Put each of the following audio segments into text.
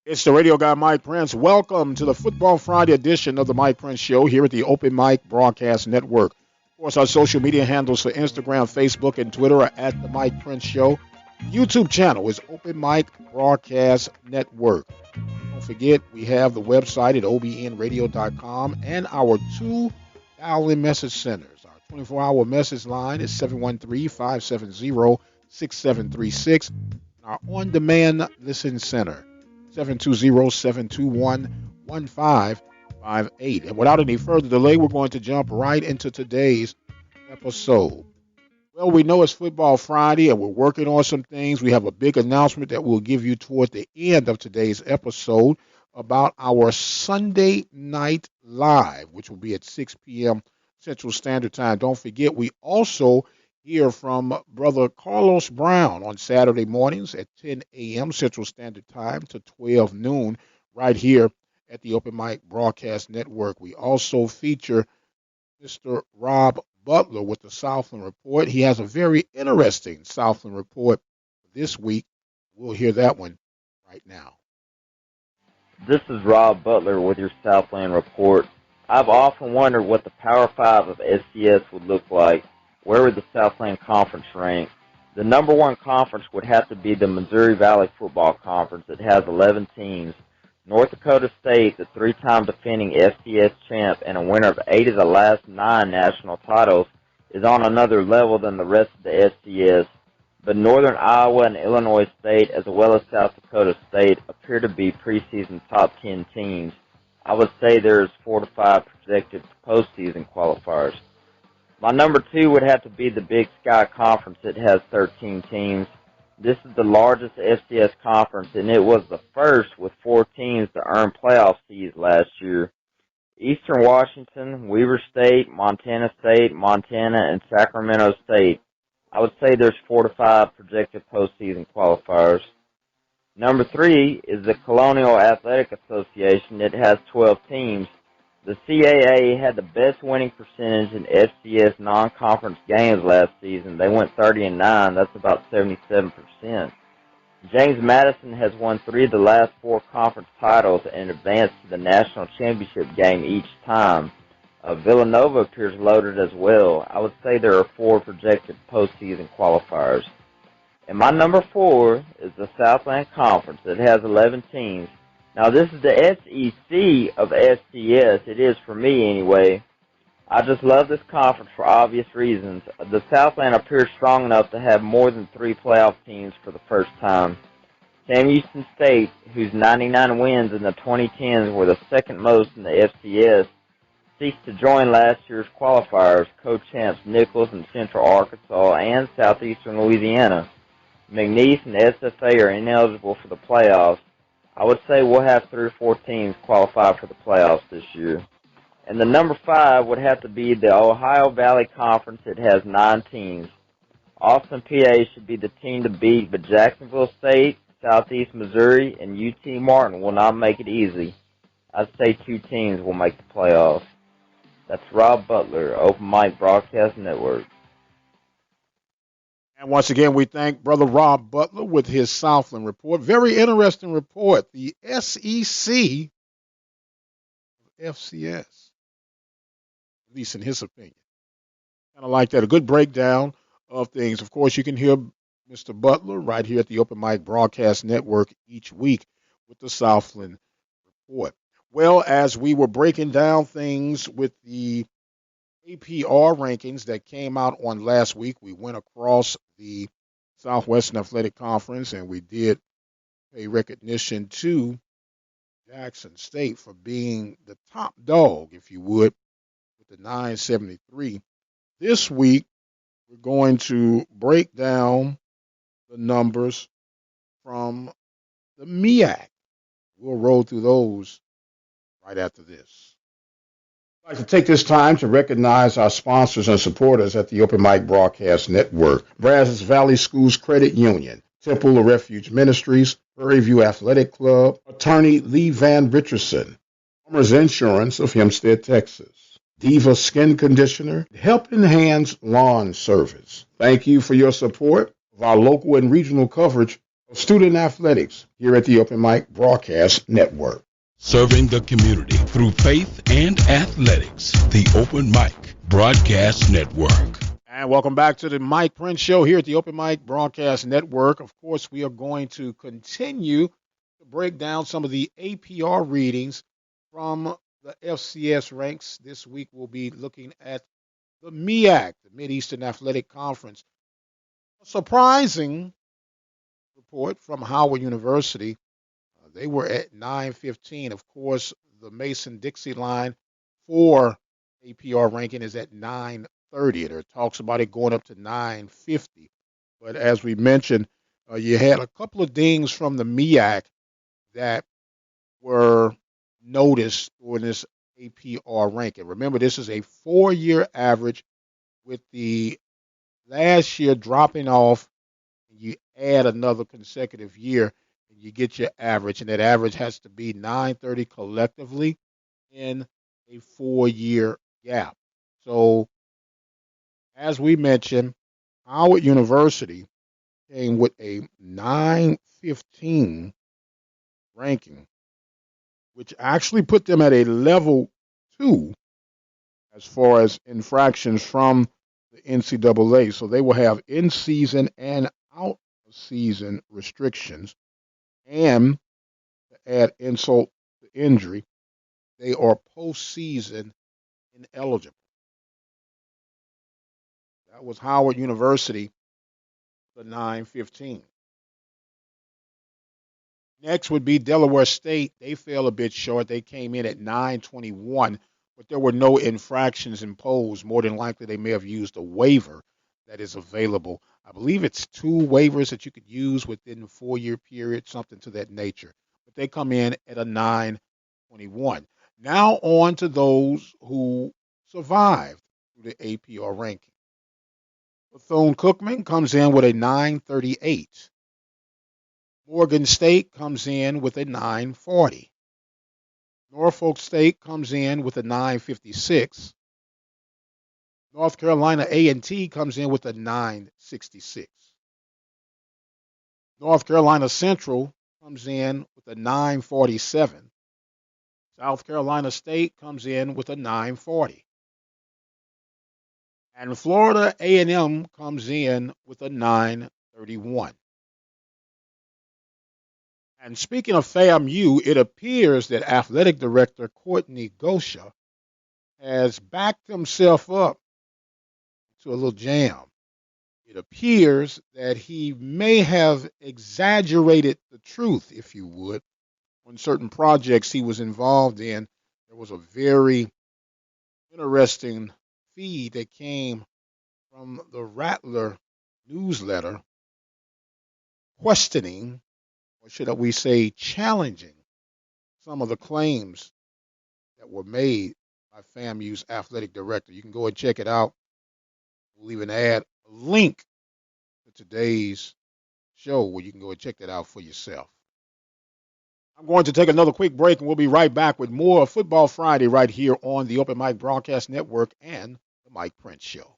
It's the radio guy, Mike Prince. Welcome to the Football Friday edition of the Mike Prince Show here at the Open Mic Broadcast Network. Of course, our social media handles for Instagram, Facebook, and Twitter are at the Mike Prince Show. YouTube channel is Open Mic Broadcast Network. Don't forget, we have the website at obnradio.com and our two dial-in message centers. Our 24-hour message line is 713-570-6736. Our on-demand listen center, 720-721-1558. And without any further delay, we're going to jump right into today's episode. Well, we know it's Football Friday, and we're working on some things. We have a big announcement that we'll give you toward the end of today's episode about our Sunday Night Live, which will be at 6 p.m. Central Standard Time. Don't forget, we also hear from Brother Carlos Brown on Saturday mornings at 10 a.m. Central Standard Time to 12 noon right here at the Open Mic Broadcast Network. We also feature Mr. Rob Butler with the Southland Report. He has a very interesting Southland Report this week. We'll hear that one right now. This is Rob Butler with your Southland Report. I've often wondered what the Power 5 of SCS would look like. Where would the Southland Conference rank? The number one conference would have to be the Missouri Valley Football Conference. It has 11 teams. North Dakota State, the three-time defending FCS champ and a winner of 8 of the last 9 national titles, is on another level than the rest of the FCS. But Northern Iowa and Illinois State, as well as South Dakota State, appear to be preseason top 10 teams. I would say there's 4 to 5 projected postseason qualifiers. My number 2 would have to be the Big Sky Conference. It has 13 teams. This is the largest FCS conference, and it was the first with 4 teams to earn playoff seeds last year. Eastern Washington, Weber State, Montana, and Sacramento State. I would say there's 4 to 5 projected postseason qualifiers. Number 3 is the Colonial Athletic Association. It has 12 teams. The CAA had the best winning percentage in FCS non-conference games last season. They went 30-9. That's about 77%. James Madison has won 3 of the last 4 conference titles and advanced to the national championship game each time. Villanova appears loaded as well. I would say there are 4 projected postseason qualifiers. And my number 4 is the Southland Conference. It has 11 teams. Now, this is the SEC of FCS. It is for me, anyway. I just love this conference for obvious reasons. The Southland appears strong enough to have more than 3 playoff teams for the first time. Sam Houston State, whose 99 wins in the 2010s were the second most in the FCS, seeks to join last year's qualifiers, co-champs Nichols and Central Arkansas and Southeastern Louisiana. McNeese and SFA are ineligible for the playoffs. I would say we'll have 3 or 4 teams qualify for the playoffs this year. And the number 5 would have to be the Ohio Valley Conference. It has 9 teams. Austin, PA should be the team to beat, but Jacksonville State, Southeast Missouri, and UT Martin will not make it easy. I'd say 2 teams will make the playoffs. That's Rob Butler, Open Mic Broadcast Network. And once again, we thank Brother Rob Butler with his Southland Report. Very interesting report. The SEC of FCS, at least in his opinion. Kind of like that. A good breakdown of things. Of course, you can hear Mr. Butler right here at the Open Mic Broadcast Network each week with the Southland Report. Well, as we were breaking down things with the APR rankings that came out on last week, we went across the Southwestern Athletic Conference and we did pay recognition to Jackson State for being the top dog, if you would, with the 973. This week, we're going to break down the numbers from the MEAC. We'll roll through those right after this. I'd like to take this time to recognize our sponsors and supporters at the Open Mic Broadcast Network: Brazos Valley Schools Credit Union, Temple of Refuge Ministries, Prairie View Athletic Club, Attorney Lee Van Richardson, Farmers Insurance of Hempstead, Texas, Diva Skin Conditioner, Helping Hands Lawn Service. Thank you for your support of our local and regional coverage Student athletics here at the Open Mic Broadcast Network. Serving the community through faith and athletics. The Open Mic Broadcast Network. And welcome back to the Mike Prince Show here at the Open Mic Broadcast Network. Of course, we are going to continue to break down some of the APR readings from the FCS ranks. This week we'll be looking at the MEAC, the Mid-Eastern Athletic Conference. A surprising report from Howard University. They were at 915. Of course, the Mason-Dixie line for APR ranking is at 930. There are talks about it going up to 950. But as we mentioned, you had a couple of dings from the MEAC that were noticed during this APR ranking. Remember, this is a 4-year average with the last year dropping off. You add another consecutive year, and you get your average, and that average has to be 930 collectively in a 4-year gap. So, as we mentioned, Howard University came with a 915 ranking, which actually put them at a level 2 as far as infractions from the NCAA. So they will have in-season and out-of-season restrictions. And to add insult to injury, they are postseason ineligible. That was Howard University, the 915. Next would be Delaware State. They fell a bit short. They came in at 921, but there were no infractions imposed. More than likely, they may have used a waiver that is available. I believe it's 2 waivers that you could use within the 4-year period, something to that nature. But they come in at a 921. Now on to those who survived through the APR ranking. Bethune-Cookman comes in with a 938. Morgan State comes in with a 940. Norfolk State comes in with a 956. North Carolina A&T comes in with a 966. North Carolina Central comes in with a 947. South Carolina State comes in with a 940. And Florida A&M comes in with a 931. And speaking of FAMU, it appears that athletic director Courtney Gosha has backed himself up to a little jam. It appears that he may have exaggerated the truth, if you would, on certain projects he was involved in. There was a very interesting feed that came from the Rattler newsletter questioning, or should we say challenging, some of the claims that were made by FAMU's athletic director. You can go and check it out. We'll even add a link to today's show where you can go and check that out for yourself. I'm going to take another quick break, and we'll be right back with more Football Friday right here on the Open Mic Broadcast Network and the Mike Prince Show.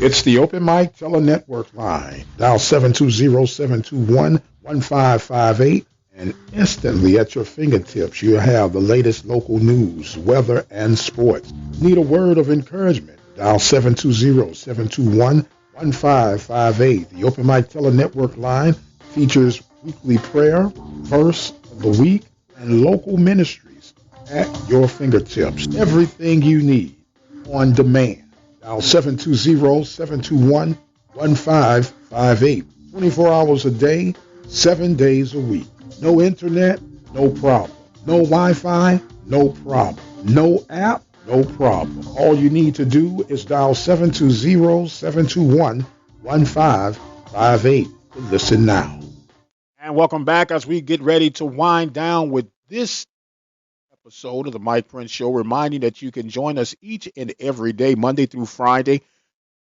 It's the Open Mic Tele-Network line. Dial 720-721-1558. And instantly at your fingertips, you have the latest local news, weather, and sports. Need a word of encouragement? Dial 720-721-1558. The Open Mic Tele-Network line features weekly prayer, verse of the week, and local ministries at your fingertips. Everything you need on demand. Dial 720-721-1558. 24 hours a day, 7 days a week. No internet, no problem. No Wi-Fi, no problem. No app, no problem. All you need to do is dial 720-721-1558 to listen now. And welcome back as we get ready to wind down with this episode of the Mike Prince Show, reminding that you can join us each and every day, Monday through Friday.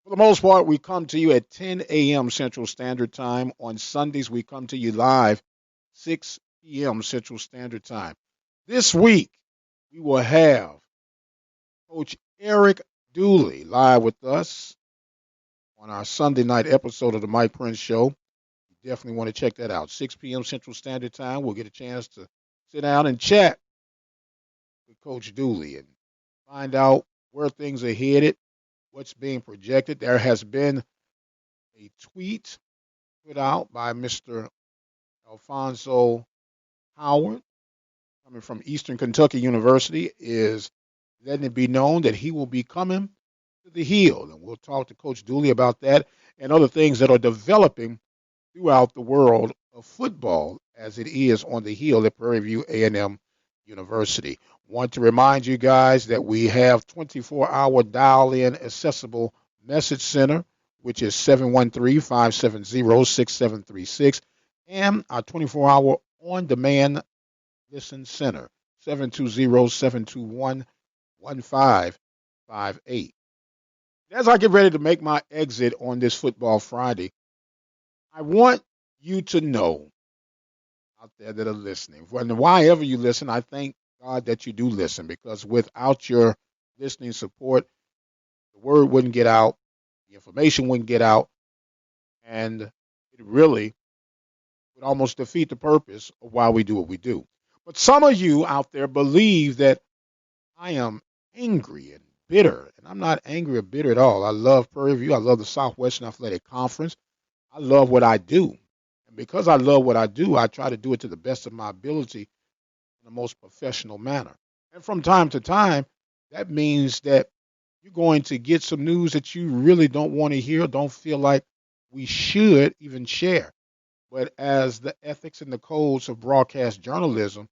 For the most part, we come to you at 10 a.m. Central Standard Time. On Sundays, we come to you live 6 p.m. Central Standard Time. This week, we will have Coach Eric Dooley live with us on our Sunday night episode of the Mike Prince Show. You definitely want to check that out. 6 p.m. Central Standard Time. We'll get a chance to sit down and chat with Coach Dooley and find out where things are headed, what's being projected. There has been a tweet put out by Mr. Alfonso Howard, coming from Eastern Kentucky University, is letting it be known that he will be coming to the Hill. And we'll talk to Coach Dooley about that and other things that are developing throughout the world of football as it is on the Hill at Prairie View A&M University. Want to remind you guys that we have 24-hour dial-in accessible message center, which is 713-570-6736, and our 24-hour on-demand listen center, 720-721-1558. As I get ready to make my exit on this Football Friday, I want you to know out there that are listening, and why ever you listen, I thank God that you do listen, because without your listening support, the word wouldn't get out, the information wouldn't get out, and it really would almost defeat the purpose of why we do what we do. But some of you out there believe that I am angry and bitter, and I'm not angry or bitter at all. I love Prairie View. I love the Southwestern Athletic Conference. I love what I do. And because I love what I do, I try to do it to the best of my ability in the most professional manner. And from time to time, that means that you're going to get some news that you really don't want to hear, don't feel like we should even share. But as the ethics and the codes of broadcast journalism,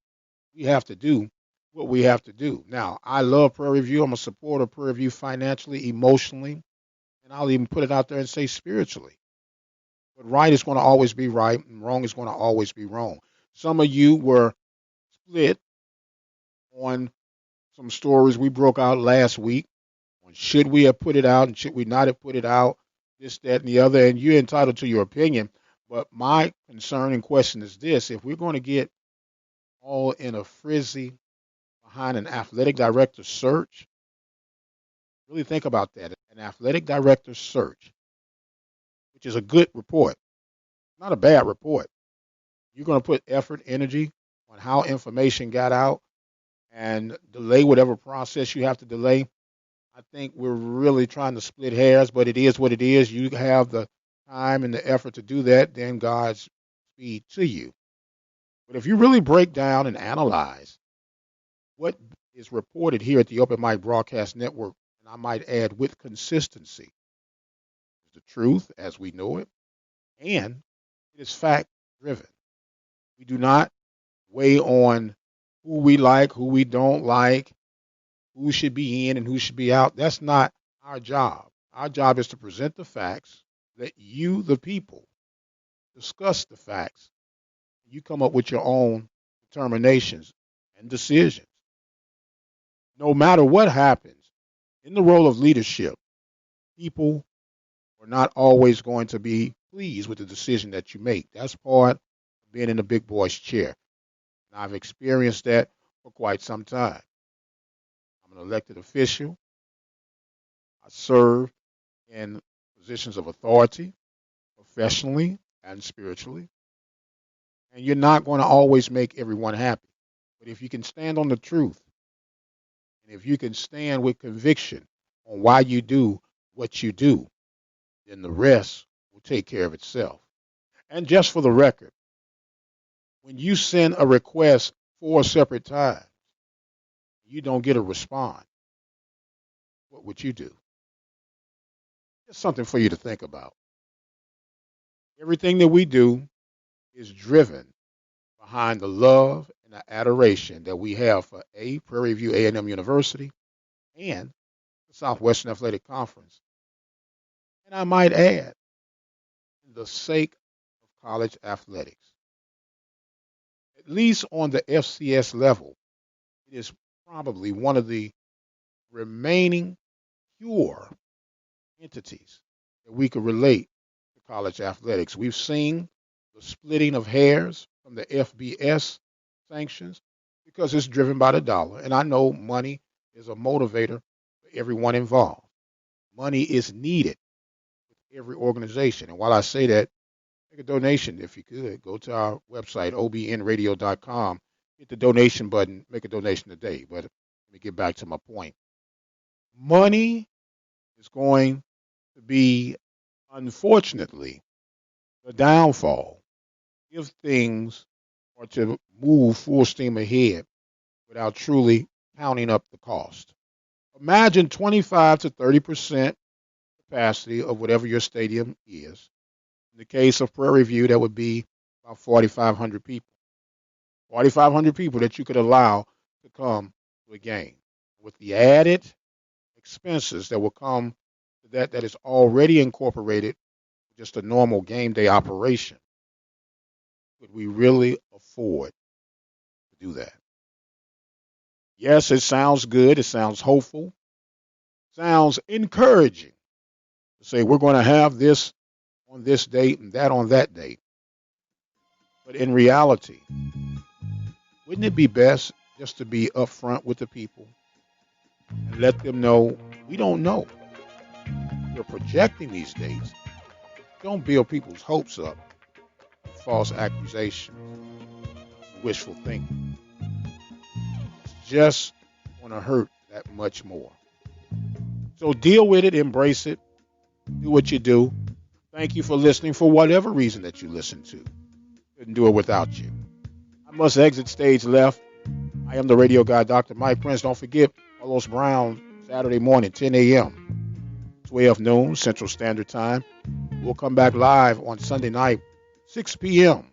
we have to do what we have to do. Now, I love Prairie View. I'm a supporter of Prairie View financially, emotionally, and I'll even put it out there and say spiritually. But right is going to always be right, and wrong is going to always be wrong. Some of you were split on some stories we broke out last week on should we have put it out and should we not have put it out, this, that, and the other, and you're entitled to your opinion. But my concern and question is this: if we're going to get all in a frizzy behind an athletic director search, really think about that. An athletic director search, which is a good report, not a bad report. You're going to put effort, energy on how information got out and delay whatever process you have to delay. I think we're really trying to split hairs, but it is what it is. You have the time and the effort to do that, then God's speed to you. But if you really break down and analyze what is reported here at the Open Mic Broadcast Network, and I might add with consistency, is the truth as we know it, and it is fact-driven. We do not weigh on who we like, who we don't like, who should be in and who should be out. That's not our job. Our job is to present the facts, let you, the people, discuss the facts. You come up with your own determinations and decisions. No matter what happens, in the role of leadership, people are not always going to be pleased with the decision that you make. That's part of being in the big boy's chair. And I've experienced that for quite some time. I'm an elected official. I serve in positions of authority, professionally and spiritually. And you're not going to always make everyone happy. But if you can stand on the truth, and if you can stand with conviction on why you do what you do, then the rest will take care of itself. And just for the record, when you send a request 4 separate times, you don't get a response, what would you do? It's something for you to think about. Everything that we do is driven behind the love and the adoration that we have for Prairie View A&M University and the Southwestern Athletic Conference. And I might add, the sake of college athletics. At least on the FCS level, it is probably one of the remaining pure entities that we could relate to college athletics. We've seen the splitting of hairs from the FBS sanctions because it's driven by the dollar. And I know money is a motivator for everyone involved. Money is needed with every organization. And while I say that, make a donation if you could. Go to our website, obnradio.com, hit the donation button, make a donation today. But let me get back to my point. Money is going to be, unfortunately, the downfall if things are to move full steam ahead without truly counting up the cost. Imagine 25 to 30% capacity of whatever your stadium is. In the case of Prairie View, that would be about 4,500 people. 4,500 people that you could allow to come to a game. With the added expenses that will come to that is already incorporated with just a normal game day operation, could we really afford to do that? Yes, it sounds good. It sounds hopeful. Sounds encouraging to say we're going to have this on this date and that on that date. But in reality, wouldn't it be best just to be upfront with the people and let them know we don't know? We're projecting these dates. Don't build people's hopes up with false accusations, wishful thinking. It's just going to hurt that much more. So deal with it, embrace it, do what you do. Thank you for listening for whatever reason that you listen to. Couldn't do it without you. I must exit stage left. I am the radio guy, Dr. Mike Prince. Don't forget, Carlos Brown, Saturday morning, 10 a.m., 12 noon, Central Standard Time. We'll come back live on Sunday night, 6 p.m.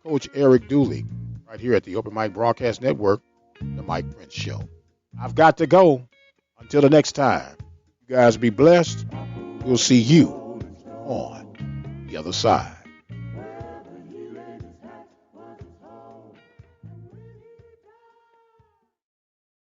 Coach Eric Dooley, right here at the Open Mic Broadcast Network, The Mike Prince Show. I've got to go. Until the next time, you guys be blessed. We'll see you on the other side.